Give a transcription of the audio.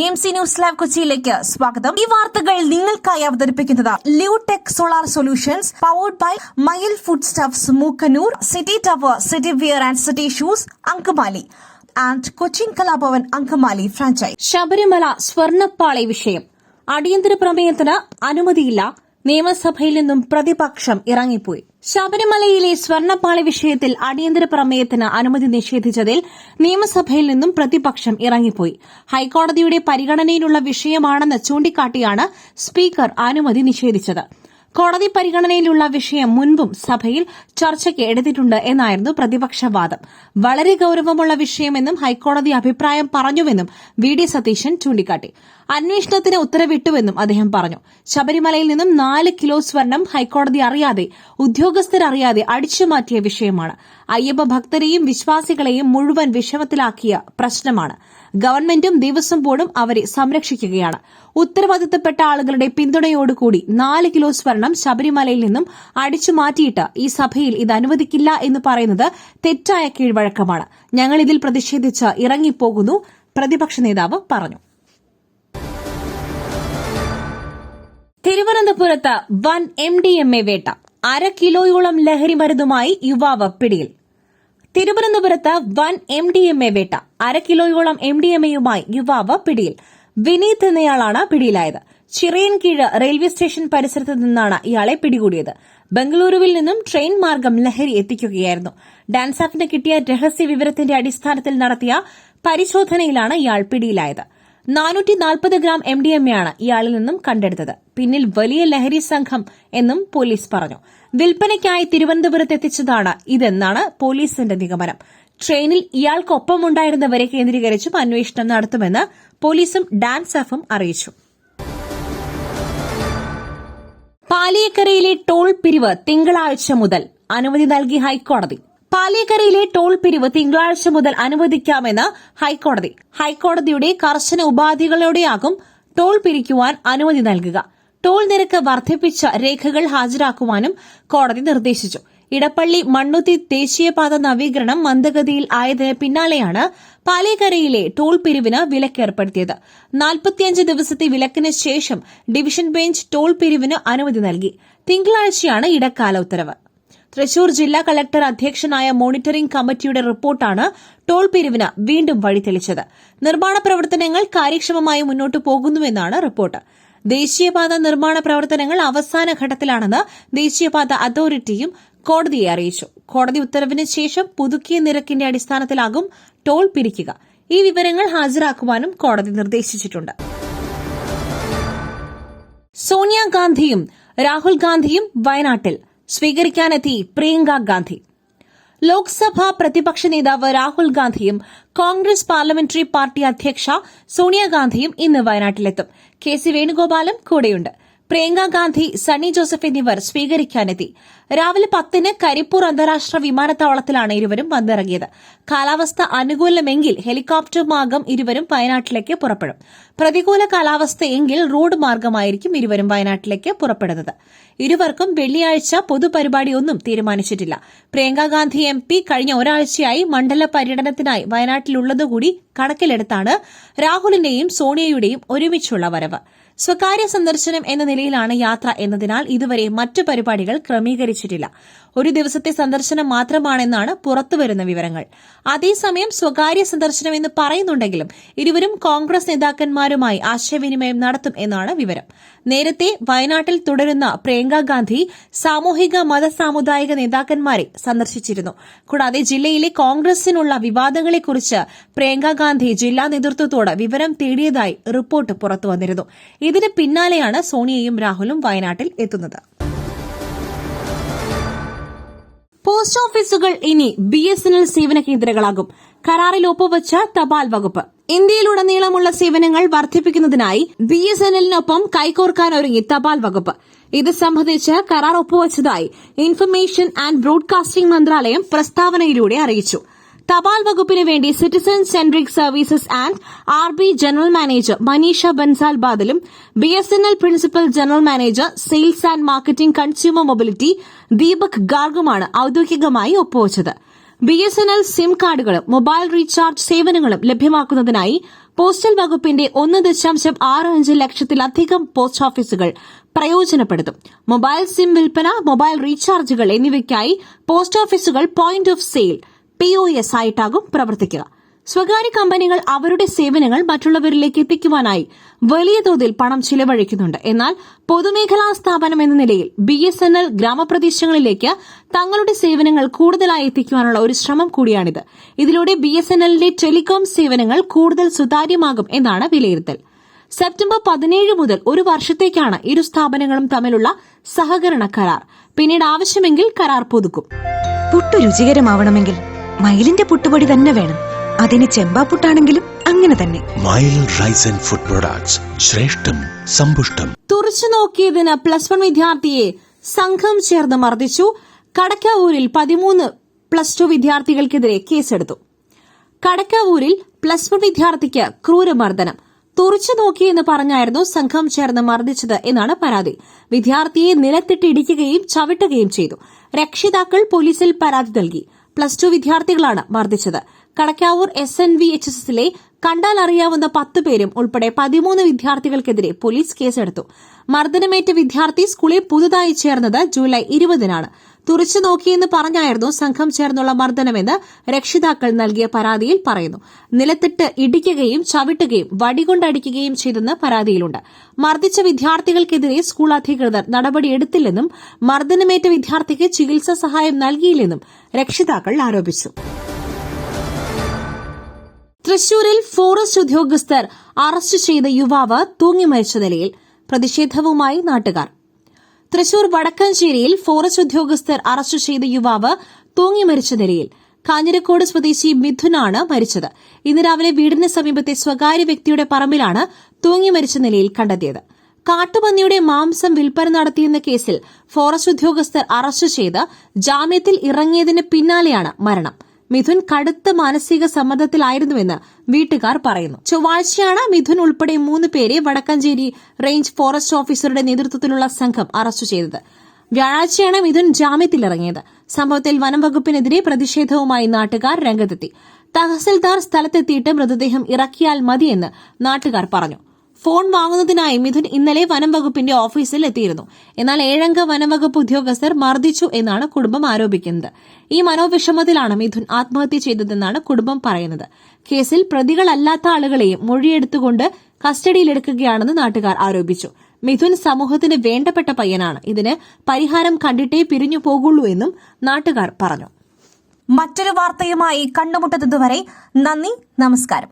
BMC news live കൊച്ചിയിലേക്ക് സ്വാഗതം. ഈ വാർത്തകൾ നിങ്ങൾക്കായി അവതരിപ്പിക്കുന്നത് Lutech solar solutions powered by Mayil food stuffs Mookkannoor, city tower, city wear and city shoes Angamaly and Cochin Kalabhavan Angamaly franchise. Sabarimala സ്വർണ്ണപ്പാളി വിഷയം അടിയന്തര പ്രമേയത്തിന് അനുമതിയില്ല. നിയമസഭയിൽ നിന്നും പ്രതിപക്ഷം ഇറങ്ങിപ്പോയി. ശബരിമലയിലെ സ്വർണ്ണപ്പാളി വിഷയത്തിൽ അടിയന്തര പ്രമേയത്തിന് അനുമതി നിഷേധിച്ചതിൽ നിയമസഭയിൽ നിന്നും പ്രതിപക്ഷം ഇറങ്ങിപ്പോയി. ഹൈക്കോടതിയുടെ പരിഗണനയിലുള്ള വിഷയമാണെന്ന് ചൂണ്ടിക്കാട്ടിയാണ് സ്പീക്കർ അനുമതി നിഷേധിച്ചത്. കോടതി പരിഗണനയിലുള്ള വിഷയം മുൻപും സഭയിൽ ചർച്ചയ്ക്ക് എടുത്തിട്ടുണ്ട് എന്നായിരുന്നു പ്രതിപക്ഷ വാദം. വളരെ ഗൌരവമുള്ള വിഷയമെന്നും ഹൈക്കോടതി അഭിപ്രായം പറഞ്ഞുവെന്നും VD സതീശൻ ചൂണ്ടിക്കാട്ടി. അന്വേഷണത്തിന് ഉത്തരവിട്ടുവെന്നും അദ്ദേഹം പറഞ്ഞു. ശബരിമലയിൽ നിന്നും 4 കിലോ സ്വർണം ഹൈക്കോടതി അറിയാതെ, ഉദ്യോഗസ്ഥരറിയാതെ അടിച്ചുമാറ്റിയ വിഷയമാണ്. അയ്യപ്പ ഭക്തരെയും വിശ്വാസികളെയും മുഴുവൻ വിഷമത്തിലാക്കിയ പ്രശ്നമാണ്. ഗവൺമെന്റും ദേവസ്വം ബോർഡും അവരെ സംരക്ഷിക്കുകയാണ്. ഉത്തരവാദിത്തപ്പെട്ട ആളുകളുടെ പിന്തുണയോടുകൂടി 4 കിലോ സ്വർണം ശബരിമലയിൽ നിന്നും അടിച്ചുമാറ്റിയിട്ട് ഈ സഭയിൽ ഇത് അനുവദിക്കില്ല എന്ന് പറയുന്നത് തെറ്റായ കീഴ്വഴക്കമാണ്. ഞങ്ങൾ ഇതിൽ പ്രതിഷേധിച്ച് ഇറങ്ങിപ്പോകുന്നു, പ്രതിപക്ഷ നേതാവ് പറഞ്ഞു. തിരുവനന്തപുരത്ത് വൻ MDMA വേട്ട. 1/2 കിലോയോളം ലഹരി മരുന്നുമായി യുവാവ് പിടിയിൽ. തിരുവനന്തപുരത്ത് വൻ MDMA വേട്ട. 1/2 കിലോയോളം MDMAയുമായി യുവാവ് പിടിയിൽ. വിനീത് എന്നയാളാണ് പിടിയിലായത്. ചിറയൻകീഴ് റെയിൽവേ സ്റ്റേഷൻ പരിസരത്ത് നിന്നാണ് ഇയാളെ പിടികൂടിയത്. ബംഗളൂരുവിൽ നിന്നും ട്രെയിൻ മാർഗം ലഹരി എത്തിക്കുകയായിരുന്നു. ഡാൻസാഫിന് കിട്ടിയ രഹസ്യ വിവരത്തിന്റെ അടിസ്ഥാനത്തിൽ നടത്തിയ പരിശോധനയിലാണ് ഇയാൾ പിടിയിലായത്. 440 ഗ്രാം MDMAയാണ് ഇയാളിൽ നിന്നും കണ്ടെടുത്തത്. പിന്നിൽ വലിയ ലഹരി സംഘം എന്നും പോലീസ് പറഞ്ഞു. വിൽപ്പനയ്ക്കായി തിരുവനന്തപുരത്ത് എത്തിച്ചതാണ് ഇതെന്നാണ് പോലീസിന്റെ നിഗമനം. ട്രെയിനിൽ ഇയാൾക്കൊപ്പമുണ്ടായിരുന്നവരെ കേന്ദ്രീകരിച്ചും അന്വേഷണം നടത്തുമെന്ന് പോലീസും ഡാൻസാഫും അറിയിച്ചു. പാലിയേക്കരയിലെ ടോൾ പിരിവ് തിങ്കളാഴ്ച മുതൽ അനുമതി നൽകി ഹൈക്കോടതി. പാലിയേക്കരയിലെ ടോൾ പിരിവ് തിങ്കളാഴ്ച മുതൽ അനുവദിക്കാമെന്ന് ഹൈക്കോടതി. ഹൈക്കോടതിയുടെ കർശന ഉപാധികളോടെയാകും ടോൾ പിരിക്കുവാൻ അനുമതി നൽകുക. ടോൾ നിരക്ക് വർദ്ധിപ്പിച്ച രേഖകൾ ഹാജരാക്കുവാനും കോടതി നിർദ്ദേശിച്ചു. ഇടപ്പള്ളി മണ്ണുത്തി ദേശീയപാത നവീകരണം മന്ദഗതിയിൽ ആയതിന് പിന്നാലെയാണ് പാലിയേക്കരയിലെ ടോൾ പിരിവിന് വിലക്കേർപ്പെടുത്തിയത്. 45 ദിവസത്തെ വിലക്കിന് ശേഷം ഡിവിഷൻ ബെഞ്ച് ടോൾ പിരിവിന് അനുമതി നൽകി. തിങ്കളാഴ്ചയാണ് ഇടക്കാല ഉത്തരവ്. തൃശൂർ ജില്ലാ കളക്ടർ അധ്യക്ഷനായ മോണിറ്ററിംഗ് കമ്മിറ്റിയുടെ റിപ്പോർട്ടാണ് ടോൾ പിരിവിന് വീണ്ടും വഴിതെളിച്ചത്. നിർമ്മാണ പ്രവർത്തനങ്ങൾ കാര്യക്ഷമമായി മുന്നോട്ടു പോകുന്നുവെന്നാണ് റിപ്പോർട്ട്. ദേശീയപാത നിർമ്മാണ പ്രവർത്തനങ്ങൾ അവസാന ഘട്ടത്തിലാണെന്ന് ദേശീയപാത അതോറിറ്റിയും കോടതിയെ അറിയിച്ചു. കോടതി ഉത്തരവിന് ശേഷം പുതുക്കിയ നിരക്കിന്റെ അടിസ്ഥാനത്തിലാകും ടോൾ പിരിക്കുക. ഈ വിവരങ്ങൾ ഹാജരാക്കുവാനും കോടതി നിർദ്ദേശിച്ചിട്ടുണ്ട്. സോണിയാഗാന്ധിയും രാഹുൽ ഗാന്ധിയും വയനാട്ടിൽ സ്വീകരിക്കാനെത്തി പ്രിയങ്ക ഗാന്ധി. ലോക്സഭാ പ്രതിപക്ഷ നേതാവ് രാഹുൽ ഗാന്ധിയും കോൺഗ്രസ് പാർലമെന്ററി പാർട്ടി അധ്യക്ഷ സോണിയാഗാന്ധിയും ഇന്ന് വയനാട്ടിലെത്തും. KC വേണുഗോപാലും കൂടെയുണ്ട്. പ്രിയങ്ക ഗാന്ധി, സണ്ണി ജോസഫ് എന്നിവർ സ്വീകരിക്കാനെത്തി. രാവിലെ 10-ന് കരിപ്പൂർ അന്താരാഷ്ട്ര വിമാനത്താവളത്തിലാണ് ഇരുവരും വന്നിറങ്ങിയത്. കാലാവസ്ഥ അനുകൂലമെങ്കിൽ ഹെലികോപ്റ്റർ മാർഗം ഇരുവരും വയനാട്ടിലേക്ക് പുറപ്പെടും. പ്രതികൂല കാലാവസ്ഥയെങ്കിൽ റോഡ് മാർഗമായിരിക്കും ഇരുവരും വയനാട്ടിലേക്ക് പുറപ്പെടുന്നത്. ഇരുവർക്കും വെള്ളിയാഴ്ച പൊതുപരിപാടിയൊന്നും തീരുമാനിച്ചിട്ടില്ല. പ്രിയങ്ക ഗാന്ധി MP കഴിഞ്ഞ ഒരാഴ്ചയായി മണ്ഡല പര്യടനത്തിനായി വയനാട്ടിലുള്ളതുകൂടി കണക്കിലെടുത്താണ് രാഹുലിന്റെയും സോണിയയുടെയും ഒരുമിച്ചുള്ള വരവ്. സ്വകാര്യ സന്ദർശനം എന്ന നിലയിലാണ് യാത്ര എന്നതിനാൽ ഇതുവരെ മറ്റു പരിപാടികൾ ക്രമീകരിച്ചിട്ടില്ല. ഒരു ദിവസത്തെ സന്ദർശനം മാത്രമാണെന്നാണ് പുറത്തുവരുന്ന വിവരങ്ങൾ. അതേസമയം സ്വകാര്യ സന്ദർശനം എന്ന് പറയുന്നുണ്ടെങ്കിലും ഇരുവരും കോൺഗ്രസ് നേതാക്കന്മാരുമായി ആശയവിനിമയം നടത്തും എന്നാണ് വിവരം. നേരത്തെ വയനാട്ടിൽ തുടരുന്ന പ്രിയങ്ക ഗാന്ധി സാമൂഹിക മത സാമുദായിക നേതാക്കന്മാരെ സന്ദർശിച്ചിരുന്നു. കൂടാതെ ജില്ലയിലെ കോൺഗ്രസിനുള്ള വിവാദങ്ങളെക്കുറിച്ച് പ്രിയങ്ക ഗാന്ധി ജില്ലാ നേതൃത്വത്തോട് വിവരം തേടിയതായി റിപ്പോർട്ട് പുറത്തുവന്നിരുന്നു. ഇതിന് പിന്നാലെയാണ് സോണിയയും രാഹുലും വയനാട്ടിൽ എത്തുന്നത്. പോസ്റ്റ് ഓഫീസുകൾ ഇനി BSNL സേവന കേന്ദ്രങ്ങളാകും. കരാറിൽ ഒപ്പുവച്ച തപാൽ വകുപ്പ്. ഇന്ത്യയിലുടനീളമുള്ള സേവനങ്ങൾ വർദ്ധിപ്പിക്കുന്നതിനായി BSNLനൊപ്പം കൈകോർക്കാനൊരുങ്ങി തപാൽ വകുപ്പ്. ഇത് സംബന്ധിച്ച് കരാർ ഒപ്പുവച്ചതായി ഇൻഫർമേഷൻ ആൻഡ് ബ്രോഡ്കാസ്റ്റിംഗ് മന്ത്രാലയം പ്രസ്താവനയിലൂടെ അറിയിച്ചു. തപാൽ വകുപ്പിന് വേണ്ടി citizen centric services and RB general manager Manisha Bansal ബാദലും BSNL principal general manager sales and marketing consumer mobility Deepak ഗാർഗുമാണ് ഔദ്യോഗികമായി ഒപ്പുവച്ചത്. BSNL സിം കാർഡുകളും മൊബൈൽ റീചാർജ് സേവനങ്ങളും ലഭ്യമാക്കുന്നതിനായി പോസ്റ്റൽ വകുപ്പിന്റെ 1.65 ലക്ഷത്തിലധികം പോസ്റ്റ് ഓഫീസുകൾ പ്രയോജനപ്പെടുത്തും. മൊബൈൽ സിം വിൽപ്പന, മൊബൈൽ റീചാർജുകൾ എന്നിവയ്ക്കായി പോസ്റ്റ് ഓഫീസുകൾ പോയിന്റ് ഓഫ് സെയിൽ POS ആയിട്ടാകും പ്രവർത്തിക്കുക. സ്വകാര്യ കമ്പനികൾ അവരുടെ സേവനങ്ങൾ മറ്റുള്ളവരിലേക്ക് എത്തിക്കുവാനായി വലിയ തോതിൽ പണം ചിലവഴിക്കുന്നുണ്ട്. എന്നാൽ പൊതുമേഖലാ സ്ഥാപനം എന്ന നിലയിൽ BSNL ഗ്രാമപ്രദേശങ്ങളിലേക്ക് തങ്ങളുടെ സേവനങ്ങൾ കൂടുതലായി എത്തിക്കുവാനുള്ള ഒരു ശ്രമം കൂടിയാണിത്. ഇതിലൂടെ BSNLന്റെ ടെലികോം സേവനങ്ങൾ കൂടുതൽ സുതാര്യമാകും എന്നാണ് വിലയിരുത്തൽ. സെപ്റ്റംബർ 17 മുതൽ ഒരു വർഷത്തേക്കാണ് ഇരു സ്ഥാപനങ്ങളും തമ്മിലുള്ള സഹകരണ കരാർ. പിന്നീട് ആവശ്യമെങ്കിൽ കരാർ പുതുക്കും. പുട്ടു രുചികരമാവണമെങ്കിൽ മയിലിന്റെ പുട്ടുപൊടി തന്നെ വേണം. അതിന് ചെമ്പാപ്പുട്ടാണെങ്കിലും അങ്ങനെ തന്നെ. മയിൽ റൈസ് ആൻഡ് ഫുഡ് പ്രൊഡക്ട്സ്, ശ്രേഷ്ഠം സമ്പുഷ്ടം. തുറച്ചു നോക്കിയതിന് +1 വിദ്യാർത്ഥിയെ സംഘം ചേർന്ന് മർദ്ദിച്ചു. കടക്കാവൂരിൽ 13 +2 വിദ്യാർത്ഥികൾക്കെതിരെ കേസെടുത്തു. കടക്കാവൂരിൽ +1 വിദ്യാർത്ഥിക്ക് ക്രൂരമർദ്ദനം. തുറച്ചു നോക്കിയെന്ന് പറഞ്ഞായിരുന്നു സംഘം ചേർന്ന് മർദ്ദിച്ചത് എന്നാണ് പരാതി. വിദ്യാർത്ഥിയെ നിലത്തിട്ട് ഇടിക്കുകയും ചവിട്ടുകയും ചെയ്തു. രക്ഷിതാക്കൾ പോലീസിൽ പരാതി നൽകി. +2 വിദ്യാർത്ഥികളാണ് മർദ്ദിച്ചത്. കടക്കാവൂർ SNVHSലെ കണ്ടാൽ അറിയാവുന്ന 10 പേരും ഉൾപ്പെടെ 13 വിദ്യാർത്ഥികൾക്കെതിരെ പോലീസ് കേസെടുത്തു. മർദ്ദനമേറ്റ വിദ്യാർത്ഥി സ്കൂളിൽ പുതുതായി ചേർന്നത് ജൂലൈ 20-നാണ്. തുറച്ചു നോക്കിയെന്ന് പറഞ്ഞായിരുന്നു സംഘം ചേർന്നുള്ള മർദ്ദനമെന്ന് രക്ഷിതാക്കൾ നൽകിയ പരാതിയിൽ പറയുന്നു. നിലത്തിട്ട് ഇടിക്കുകയും ചവിട്ടുകയും വടികൊണ്ടടിക്കുകയും ചെയ്തെന്ന് പരാതിയിലുണ്ട്. മർദ്ദിച്ച വിദ്യാർത്ഥികൾക്കെതിരെ സ്കൂൾ അധികൃതർ നടപടിയെടുത്തില്ലെന്നും മർദ്ദനമേറ്റ വിദ്യാർത്ഥിക്ക് ചികിത്സാ സഹായം നൽകിയില്ലെന്നും രക്ഷിതാക്കൾ ആരോപിച്ചു. തൃശൂരിൽ ഫോറസ്റ്റ് ഉദ്യോഗസ്ഥർ അറസ്റ്റ് ചെയ്ത യുവാവ് തൂങ്ങി മരിച്ച നിലയിൽ. പ്രതിഷേധവുമായി നാട്ടുകാർ. തൃശൂർ വടക്കഞ്ചേരിയിൽ ഫോറസ്റ്റ് ഉദ്യോഗസ്ഥർ അറസ്റ്റ് ചെയ്ത യുവാവ് തൂങ്ങി മരിച്ച നിലയിൽ. കാഞ്ഞിരക്കോട് സ്വദേശി മിഥുനാണ് മരിച്ചത്. ഇന്ന് രാവിലെ വീടിന് സമീപത്തെ സ്വകാര്യ വ്യക്തിയുടെ പറമ്പിലാണ് തൂങ്ങി മരിച്ച നിലയിൽ കണ്ടെത്തിയത്. കാട്ടുപന്നിയുടെ മാംസം വിൽപ്പന നടത്തിയെന്ന കേസിൽ ഫോറസ്റ്റ് ഉദ്യോഗസ്ഥർ അറസ്റ്റ് ചെയ്ത് ജാമ്യത്തിൽ ഇറങ്ങിയതിന് പിന്നാലെയാണ് മരണം. മിഥുൻ കടുത്ത മാനസിക സമ്മർദ്ദത്തിലായിരുന്നുവെന്ന് വീട്ടുകാർ പറയുന്നു. ചൊവ്വാഴ്ചയാണ് മിഥുൻ ഉൾപ്പെടെ 3 പേരെ വടക്കഞ്ചേരി റേഞ്ച് ഫോറസ്റ്റ് ഓഫീസറുടെ നേതൃത്വത്തിലുള്ള സംഘം അറസ്റ്റ് ചെയ്തത്. വ്യാഴാഴ്ചയാണ് മിഥുൻ ജാമ്യത്തിലിറങ്ങിയത്. സംഭവത്തിൽ വനം വകുപ്പിനെതിരെ പ്രതിഷേധവുമായി നാട്ടുകാർ രംഗത്തെത്തി. തഹസിൽദാർ സ്ഥലത്തെത്തിയിട്ട് മൃതദേഹം ഇറക്കിയാൽ മതിയെന്ന് നാട്ടുകാർ പറഞ്ഞു. ഫോൺ വാങ്ങുന്നതിനായി മിഥുൻ ഇന്നലെ വനം വകുപ്പിന്റെ ഓഫീസിൽ എത്തിയിരുന്നു. എന്നാൽ 7 അംഗ വനം വകുപ്പ് ഉദ്യോഗസ്ഥർ മർദ്ദിച്ചു എന്നാണ് കുടുംബം ആരോപിക്കുന്നത്. ഈ മനോവിഷമത്തിലാണ് മിഥുൻ ആത്മഹത്യ ചെയ്തതെന്നാണ് കുടുംബം പറയുന്നത്. കേസിൽ പ്രതികളല്ലാത്ത ആളുകളെയും മൊഴിയെടുത്തുകൊണ്ട് കസ്റ്റഡിയിലെടുക്കുകയാണെന്ന് നാട്ടുകാർ ആരോപിച്ചു. മിഥുൻ സമൂഹത്തിന് വേണ്ടപ്പെട്ട പയ്യനാണ്. ഇതിന് പരിഹാരം കണ്ടിട്ടേ പിരിഞ്ഞു പോകുള്ളൂ എന്നും നാട്ടുകാർ പറഞ്ഞു. മറ്റൊരു വാർത്തയുമായി കണ്ടുമുട്ടുന്നതുവരെ നന്ദി, നമസ്കാരം.